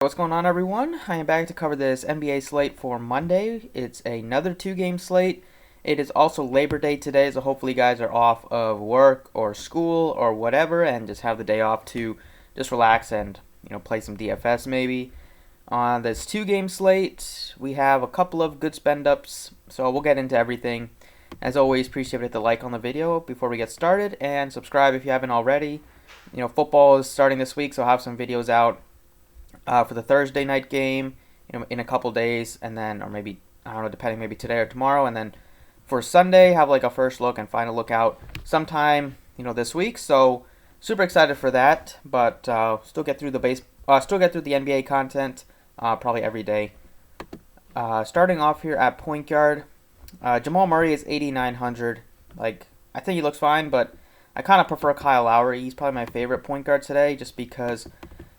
What's going on, everyone? I am back to cover this NBA slate for Monday. It's another two-game slate. It is also Labor Day today, so hopefully you guys are off of work or school or whatever and just have the day off to just relax and play some DFS maybe. On this two-game slate, we have a couple of good spend-ups, so we'll get into everything. As always, appreciate it the like on the video before we get started and subscribe if you haven't already. Football is starting this week, so I'll have some videos out for the Thursday night game, in a couple days, and then, or maybe, I don't know, depending, maybe today or tomorrow, and then for Sunday, have like a first look and final look out sometime, this week. So super excited for that, but still get through the NBA content probably every day. Starting off here at point guard, Jamal Murray is 8,900. Like, I think he looks fine, but I kind of prefer Kyle Lowry. He's probably my favorite point guard today, just because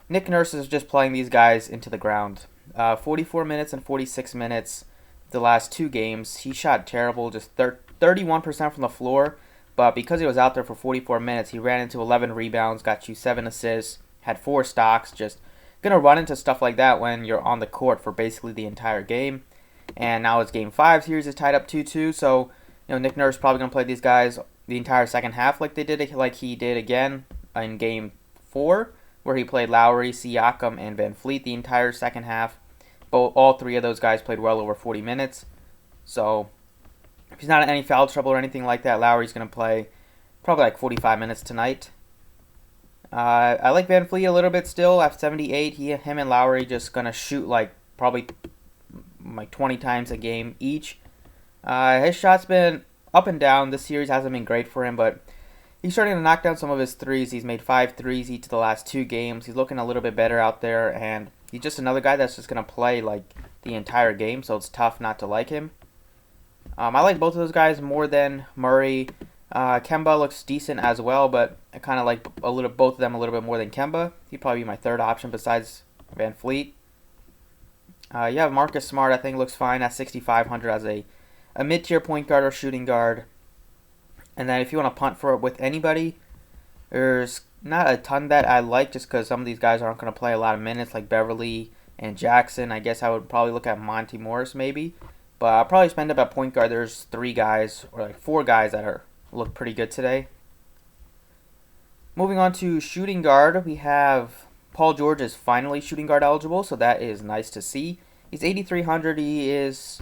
Nick Nurse is just playing these guys into the ground. 44 minutes and 46 minutes the last two games. He shot terrible, just 31% from the floor. But because he was out there for 44 minutes, he ran into 11 rebounds, got you 7 assists, had 4 stocks. Just going to run into stuff like that when you're on the court for basically the entire game. And now it's Game 5. Series is tied up 2-2. So, Nick Nurse probably going to play these guys the entire second half like he did again in Game 4, where he played Lowry, Siakam, and Van Fleet the entire second half. All three of those guys played well over 40 minutes. So if he's not in any foul trouble or anything like that, Lowry's going to play probably like 45 minutes tonight. I like Van Fleet a little bit still at 78. Him and Lowry just going to shoot probably 20 times a game each. His shot's been up and down. This series hasn't been great for him, but he's starting to knock down some of his threes. He's made 5 threes each of the last 2 games. He's looking a little bit better out there, and he's just another guy that's just going to play the entire game, so it's tough not to like him. I like both of those guys more than Murray. Kemba looks decent as well, but I kind of like both of them a little bit more than Kemba. He'd probably be my third option besides Van Fleet. You have Marcus Smart, I think looks fine at 6,500 as a mid-tier point guard or shooting guard. And then if you want to punt for it with anybody, there's not a ton that I like just because some of these guys aren't going to play a lot of minutes, like Beverly and Jackson. I guess I would probably look at Monty Morris maybe. But I'll probably spend up at point guard. There's 3 guys or 4 guys that look pretty good today. Moving on to shooting guard, we have Paul George is finally shooting guard eligible, so that is nice to see. He's 8,300. He is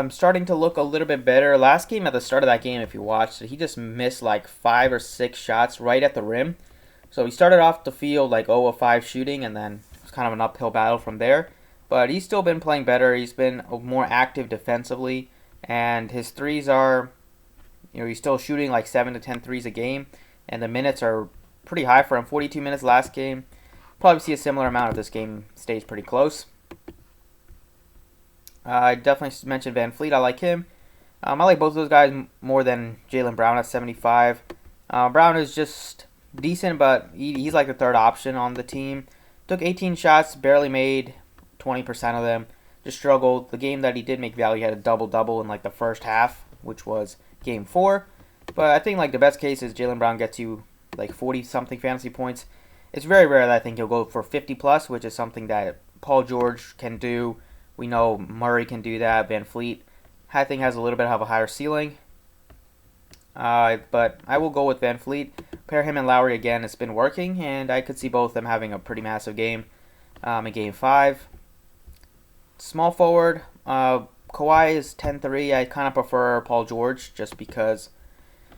starting to look a little bit better. Last game, at the start of that game, if you watched it, he just missed 5 or 6 shots right at the rim. So he started off the field 0 of 5 shooting, and then it was kind of an uphill battle from there. But he's still been playing better. He's been more active defensively, and his threes are, he's still shooting 7 to 10 threes a game, and the minutes are pretty high for him. 42 minutes last game. Probably see a similar amount if this game stays pretty close. I definitely mentioned Van Fleet. I like him. I like both of those guys more than Jaylen Brown at 75. Brown is just decent, but he's like the third option on the team. Took 18 shots, barely made 20% of them. Just struggled. The game that he did make value, he had a double-double in the first half, which was Game 4. But I think the best case is Jaylen Brown gets you 40-something fantasy points. It's very rare that I think he'll go for 50+, which is something that Paul George can do. We know Murray can do that. Van Fleet, I think, has a little bit of a higher ceiling. But I will go with Van Fleet. Pair him and Lowry again. It's been working, and I could see both of them having a pretty massive game in Game 5. Small forward, Kawhi is 10-3. I kind of prefer Paul George just because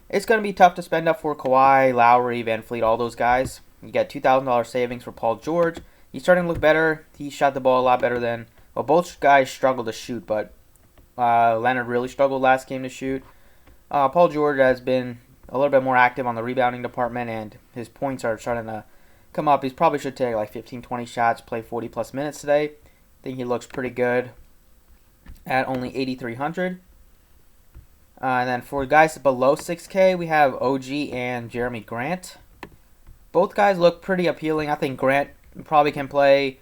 it's going to be tough to spend up for Kawhi, Lowry, Van Fleet, all those guys. You get $2,000 savings for Paul George. He's starting to look better. He shot the ball a lot better than... Well, both guys struggled to shoot, but Leonard really struggled last game to shoot. Paul George has been a little bit more active on the rebounding department, and his points are starting to come up. He probably should take 15, 20 shots, play 40-plus minutes today. I think he looks pretty good at only 8,300. And then for guys below 6K, we have OG and Jeremy Grant. Both guys look pretty appealing. I think Grant probably can play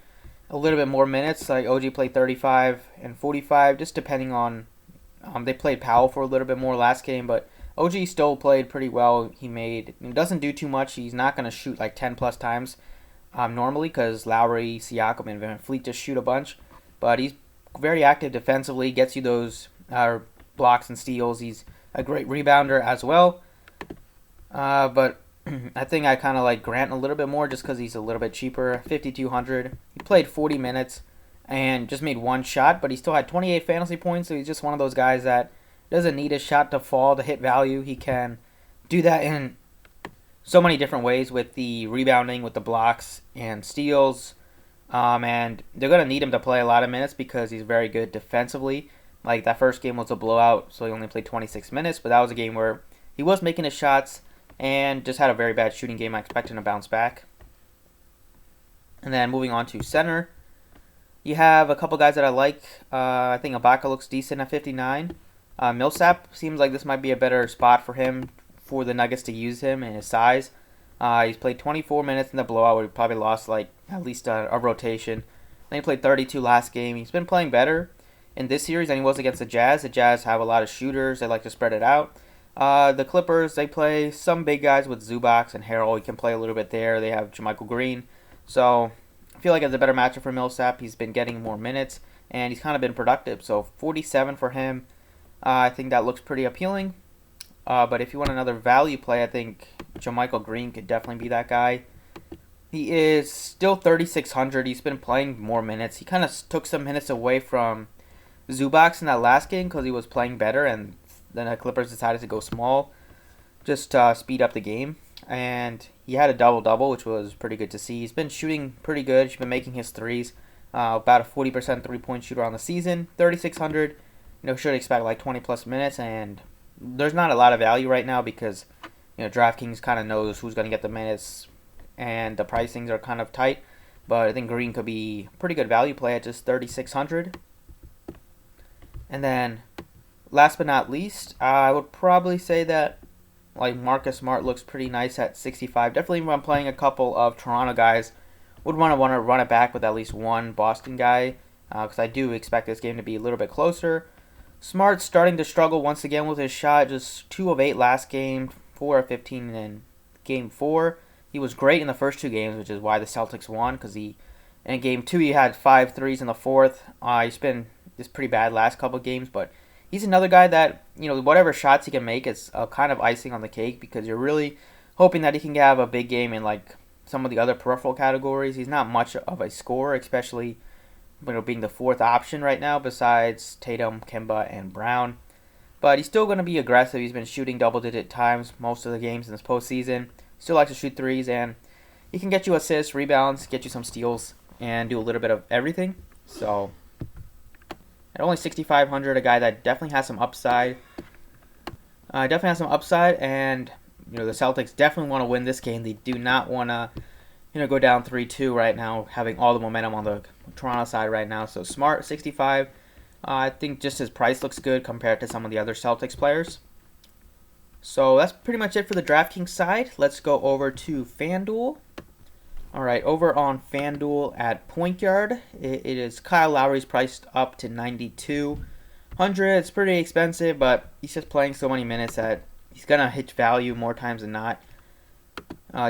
a little bit more minutes. OG played 35 and 45, just depending on... they played Powell for a little bit more last game, but OG still played pretty well. He doesn't do too much. He's not going to shoot 10-plus times normally because Lowry, Siakam, and Van Fleet just shoot a bunch. But he's very active defensively, gets you those blocks and steals. He's a great rebounder as well. But I think I kind of like Grant a little bit more just because he's a little bit cheaper. 5,200. He played 40 minutes and just made one shot, but he still had 28 fantasy points. So he's just one of those guys that doesn't need his shot to fall to hit value. He can do that in so many different ways with the rebounding, with the blocks and steals. And they're going to need him to play a lot of minutes because he's very good defensively. Like that first game was a blowout, so he only played 26 minutes, but that was a game where he was making his shots and just had a very bad shooting game. I expect him to bounce back. And then moving on to center, you have a couple guys that I like. I think Ibaka looks decent at 59. Millsap seems like this might be a better spot for him, for the Nuggets to use him and his size. He's played 24 minutes in the blowout where he probably lost like at least a rotation. Then he played 32 last game. He's been playing better in this series than he was against the Jazz. The Jazz have a lot of shooters. They like to spread it out. The Clippers, they play some big guys with Zubac and Harrell. He can play a little bit there. They have JaMychal Green. So I feel like it's a better matchup for Millsap. He's been getting more minutes, and he's kind of been productive. So 47 for him. I think that looks pretty appealing. But if you want another value play, I think JaMychal Green could definitely be that guy. He is still 3,600. He's been playing more minutes. He kind of took some minutes away from Zubac in that last game because he was playing better, and then the Clippers decided to go small just to speed up the game. And he had a double-double, which was pretty good to see. He's been shooting pretty good. He's been making his threes. About a 40% three-point shooter on the season. 3,600. Should expect like 20-plus minutes. And there's not a lot of value right now because, DraftKings kind of knows who's going to get the minutes. And the pricings are kind of tight. But I think Green could be a pretty good value play at just 3,600. And then, last but not least, I would probably say that like Marcus Smart looks pretty nice at 65. Definitely when I'm playing a couple of Toronto guys, would want to run it back with at least one Boston guy because I do expect this game to be a little bit closer. Smart's starting to struggle once again with his shot. Just 2 of 8 last game, 4 of 15 in game 4. He was great in the first 2 games, which is why the Celtics won because in game 2 he had 5 threes in the fourth. He's been just pretty bad last couple of games, but he's another guy that, whatever shots he can make is kind of icing on the cake because you're really hoping that he can have a big game in like some of the other peripheral categories. He's not much of a scorer, especially being the 4th option right now besides Tatum, Kemba, and Brown. But he's still going to be aggressive. He's been shooting double-digit times most of the games in this postseason. Still likes to shoot threes, and he can get you assists, rebounds, get you some steals, and do a little bit of everything. So at only 6,500, a guy that definitely has some upside. And the Celtics definitely want to win this game. They do not want to, go down 3-2 right now, having all the momentum on the Toronto side right now. So Smart, 65. I think just his price looks good compared to some of the other Celtics players. So that's pretty much it for the DraftKings side. Let's go over to FanDuel. All right, over on FanDuel at point guard, it is Kyle Lowry's priced up to 9,200. It's pretty expensive, but he's just playing so many minutes that he's going to hit value more times than not.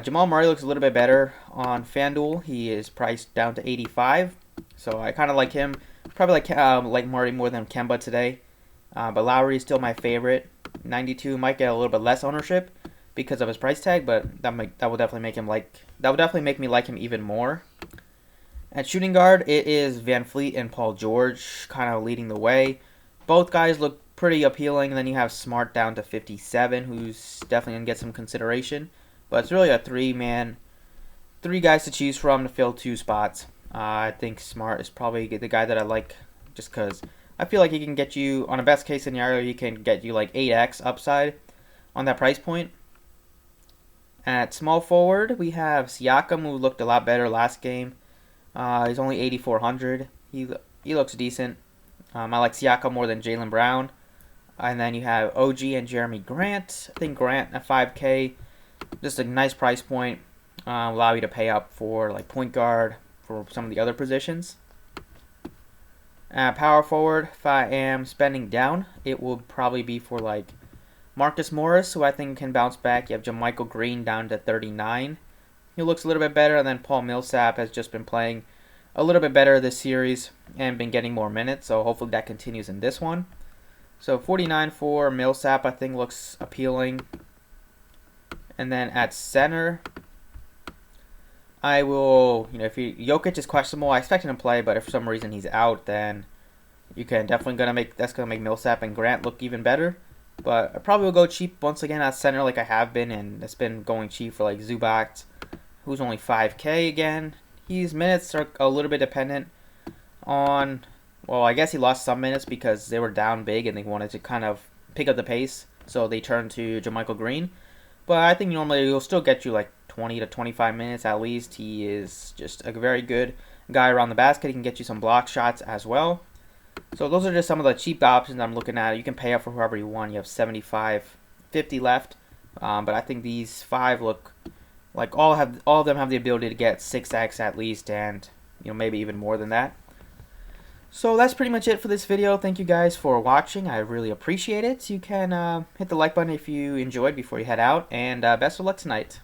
Jamal Murray looks a little bit better on FanDuel. He is priced down to 85, so I kind of like him. Probably like Murray more than Kemba today, but Lowry is still my favorite. 92 might get a little bit less ownership because of his price tag, but that will definitely make me like him even more. At shooting guard, it is Van Fleet and Paul George kind of leading the way. Both guys look pretty appealing. Then you have Smart down to 57, who's definitely going to get some consideration. But it's really a 3 guys to choose from to fill 2 spots. I think Smart is probably the guy that I like just because I feel like he can get you, on a best case scenario, he can get you like 8x upside on that price point. At small forward, we have Siakam, who looked a lot better last game. He's only 8,400. He looks decent. I like Siakam more than Jaylen Brown. And then you have OG and Jeremy Grant. I think Grant at 5K, just a nice price point. Allow you to pay up for like point guard for some of the other positions. At power forward, if I am spending down, it will probably be for like Marcus Morris, who I think can bounce back. You have JaMychal Green down to 39. he looks a little bit better, and then Paul Millsap has just been playing a little bit better this series and been getting more minutes, so hopefully that continues in this one. So 49 for Millsap I think looks appealing. And then at center, I will, if Jokic is questionable, I expect him to play, but if for some reason he's out, then you can definitely that's gonna make Millsap and Grant look even better. But I probably will go cheap once again at center like I have been, and it's been going cheap for like Zubac, who's only 5K again. His minutes are a little bit dependent on, well, I guess he lost some minutes because they were down big and they wanted to kind of pick up the pace, so they turned to JaMychal Green. But I think normally he'll still get you like 20 to 25 minutes at least. He is just a very good guy around the basket. He can get you some block shots as well. So those are just some of the cheap options I'm looking at. You can pay up for whoever you want. You have 75, 50 left. But I think these 5 look like all of them have the ability to get 6x at least, and maybe even more than that. So that's pretty much it for this video. Thank you guys for watching. I really appreciate it. You can hit the like button if you enjoyed before you head out, and best of luck tonight.